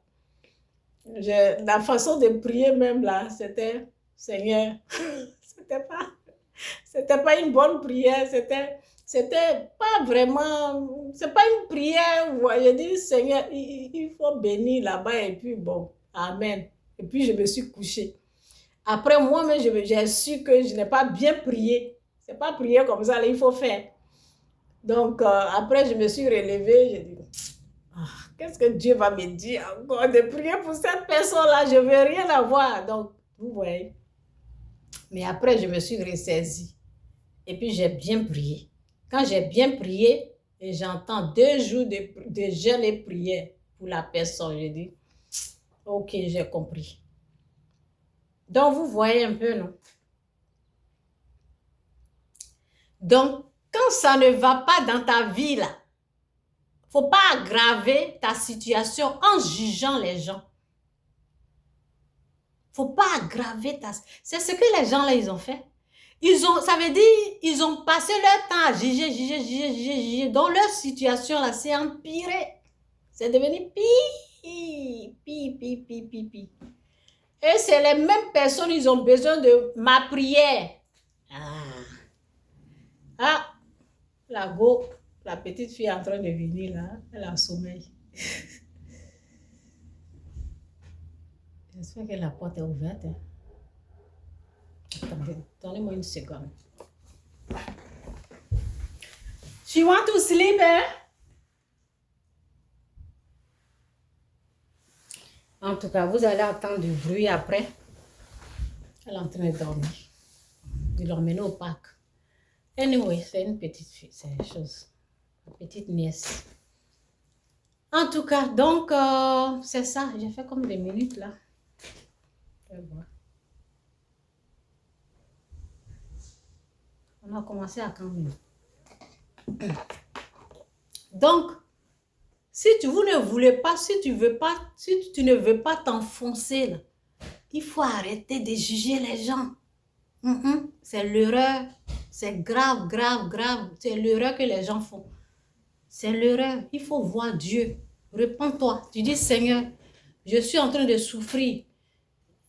la façon de prier même là, c'était, Seigneur, c'était pas une bonne prière, c'était pas vraiment, c'est pas une prière, je dis, Seigneur, il faut bénir là-bas et puis bon, amen. Et puis je me suis couchée. Après moi-même, j'ai su que je n'ai pas bien prié. C'est pas prier comme ça, là, il faut faire. Donc, après, je me suis relevée, j'ai dit, qu'est-ce que Dieu va me dire encore de prier pour cette personne-là? Je ne veux rien avoir. Donc, vous voyez. Mais après, je me suis ressaisie. Et puis, j'ai bien prié. Quand j'ai bien prié, et j'entends 2 jours de jeûne et prière pour la personne, je dis, ok, j'ai compris. Donc, vous voyez un peu, non? Donc, quand ça ne va pas dans ta vie, là, faut pas aggraver ta situation en jugeant les gens. Faut pas aggraver ta... C'est ce que les gens, là, ils ont fait. Ça veut dire, ils ont passé leur temps à juger. Donc, leur situation, là, s'est empirée. C'est devenu pire. Et c'est les mêmes personnes, ils ont besoin de ma prière. Ah, la petite fille est en train de venir là, elle a sommeil. J'espère que la porte est ouverte. Attendez, donnez-moi une seconde. She want to sleep, hein? En tout cas, vous allez entendre du bruit après. Elle est en train de dormir. Je l'emmène au parc. Anyway, c'est une petite fille, c'est une chose. Une petite nièce. En tout cas, donc, c'est ça. J'ai fait comme des minutes là. On a commencé à quand même. Donc, si vous ne voulez pas, si tu ne veux pas t'enfoncer là, il faut arrêter de juger les gens. C'est l'erreur. C'est grave. C'est l'erreur que les gens font. C'est l'erreur. Il faut voir Dieu. Réponds-toi. Tu dis, Seigneur, je suis en train de souffrir.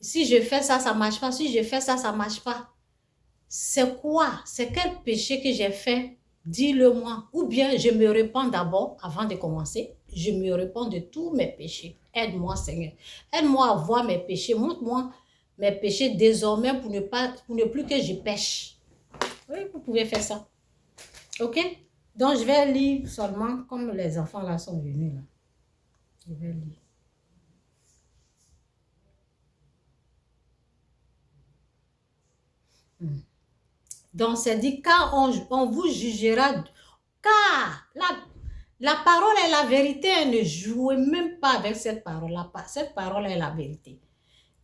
Si je fais ça, ça ne marche pas. Si je fais ça, ça ne marche pas. C'est quoi? C'est quel péché que j'ai fait? Dis-le-moi. Ou bien je me répands d'abord avant de commencer. Je me répands de tous mes péchés. Aide-moi, Seigneur. Aide-moi à voir mes péchés. Montre-moi mes péchés désormais pour ne plus que je pêche. Oui, vous pouvez faire ça. Ok? Donc, je vais lire seulement comme les enfants là sont venus. Là. Je vais lire. Donc, c'est dit, car on vous jugera, car la parole est la vérité, ne jouez même pas avec cette parole. Cette parole est la vérité.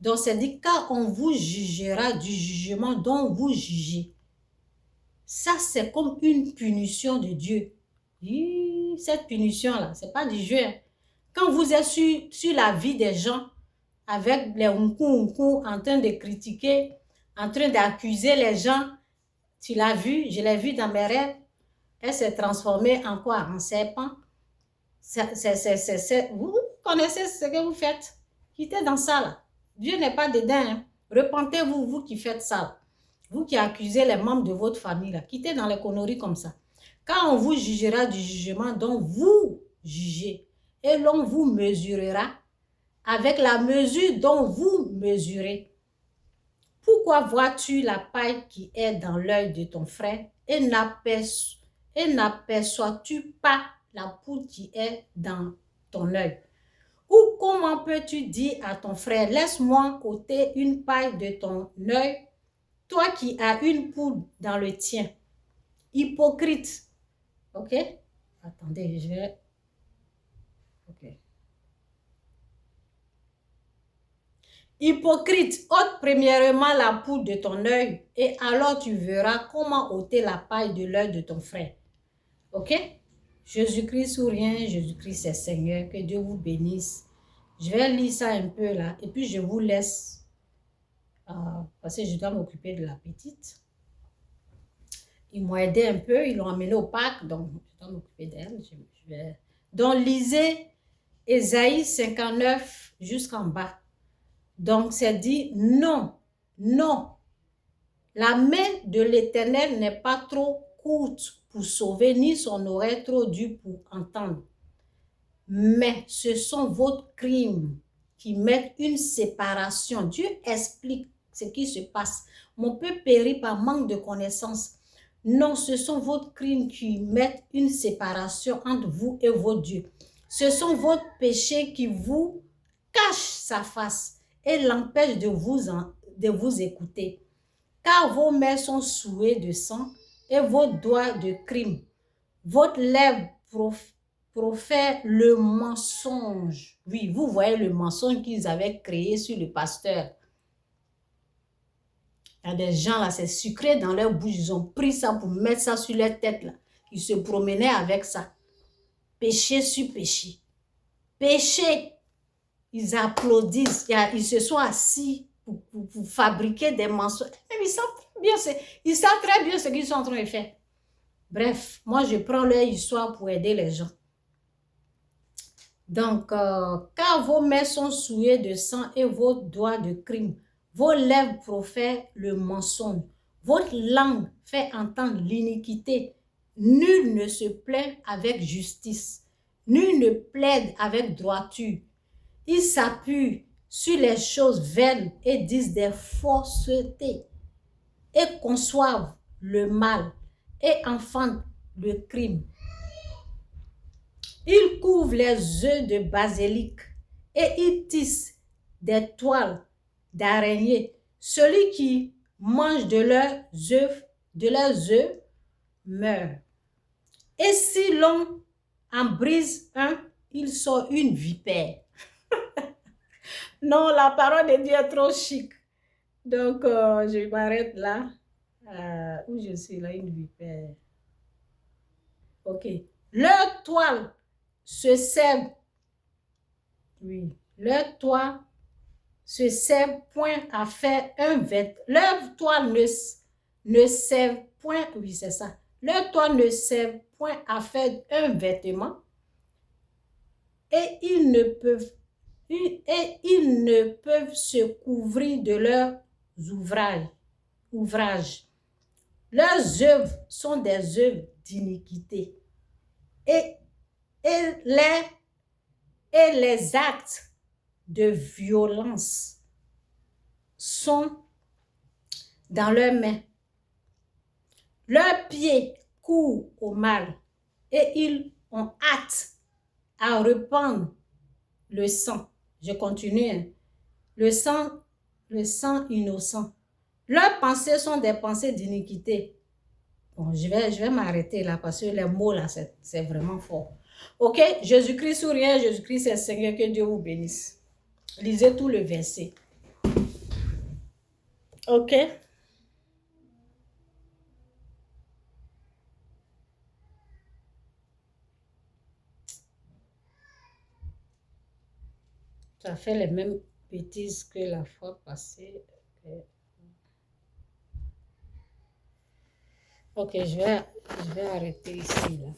Donc, c'est dit, car on vous jugera du jugement dont vous jugez. Ça, c'est comme une punition de Dieu. Cette punition-là, ce n'est pas du jeu. Quand vous êtes sur la vie des gens, avec les unku en train de critiquer, en train d'accuser les gens, tu l'as vu, je l'ai vu dans mes rêves, elle s'est transformée en quoi? En serpent. Vous connaissez ce que vous faites. Quittez dans ça là. Dieu n'est pas dedans. Hein. Repentez-vous, vous qui faites ça. Vous qui accusez les membres de votre famille là. Quittez dans les conneries comme ça. Quand on vous jugera du jugement dont vous jugez, et l'on vous mesurera avec la mesure dont vous mesurez. Pourquoi vois-tu la paille qui est dans l'œil de ton frère et n'aperçois-tu pas la poudre qui est dans ton œil? Ou comment peux-tu dire à ton frère, laisse-moi ôter une paille de ton œil, toi qui as une poudre dans le tien? Hypocrite. Ok? Attendez, je vais... Ok. Hypocrite, ôte premièrement la poudre de ton œil et alors tu verras comment ôter la paille de l'œil de ton frère. Ok? Jésus-Christ ou rien, Jésus-Christ est Seigneur, que Dieu vous bénisse. Je vais lire ça un peu là et puis je vous laisse parce que je dois m'occuper de la petite. Ils m'ont aidé un peu, ils l'ont amenée au parc, donc je dois m'occuper d'elle. Donc lisez Ésaïe 59 jusqu'en bas. Donc, c'est dit, non, la main de l'Éternel n'est pas trop courte pour sauver, ni son oreille trop dure pour entendre. Mais ce sont vos crimes qui mettent une séparation. Dieu explique ce qui se passe. Mon peuple périt par manque de connaissance. Non, ce sont vos crimes qui mettent une séparation entre vous et vos dieux. Ce sont vos péchés qui vous cachent sa face et l'empêche de vous écouter. Car vos mains sont souillées de sang et vos doigts de crime. Votre lèvre profère le mensonge. Oui, vous voyez le mensonge qu'ils avaient créé sur le pasteur. Il y a des gens là, c'est sucré dans leur bouche. Ils ont pris ça pour mettre ça sur leur tête là. Ils se promenaient avec ça. Péché sur péché. Péché. Ils applaudissent. Ils se sont assis pour fabriquer des mensonges. Ils savent très bien ce qu'ils sont en train de faire. Bref, moi je prends leur histoire pour aider les gens. Donc, car vos mains sont souillées de sang et vos doigts de crime, vos lèvres profèrent le mensonge, votre langue fait entendre l'iniquité. Nul ne se plaint avec justice, nul ne plaide avec droiture. Ils s'appuient sur les choses vaines et disent des faussetés et conçoivent le mal et enfantent le crime. Ils couvrent les œufs de basilic et ils tissent des toiles d'araignée. Celui qui mange de leurs œufs meurt. Et si l'on en brise un, il sort une vipère. Non, la parole de Dieu est trop chic. Donc, je m'arrête là. Où je suis là, une vipère. Ok. Leur toile se sert. Oui. Leur toile se sert point à faire un vêtement. Leur toile ne sert point. Oui, c'est ça. Leur toile ne sert point à faire un vêtement. Et ils ne peuvent se couvrir de leurs ouvrages. Leurs œuvres sont des œuvres d'iniquité. Et les actes de violence sont dans leurs mains. Leurs pieds courent au mal et ils ont hâte à répandre le sang. Je continue. Le sang innocent. Leurs pensées sont des pensées d'iniquité. Bon, je vais m'arrêter là parce que les mots là, c'est vraiment fort. Ok, Jésus-Christ ou rien, Jésus-Christ est Seigneur, que Dieu vous bénisse. Lisez tout le verset. Ok. Ça fait les mêmes bêtises que la fois passée. Ok, je vais arrêter ici là.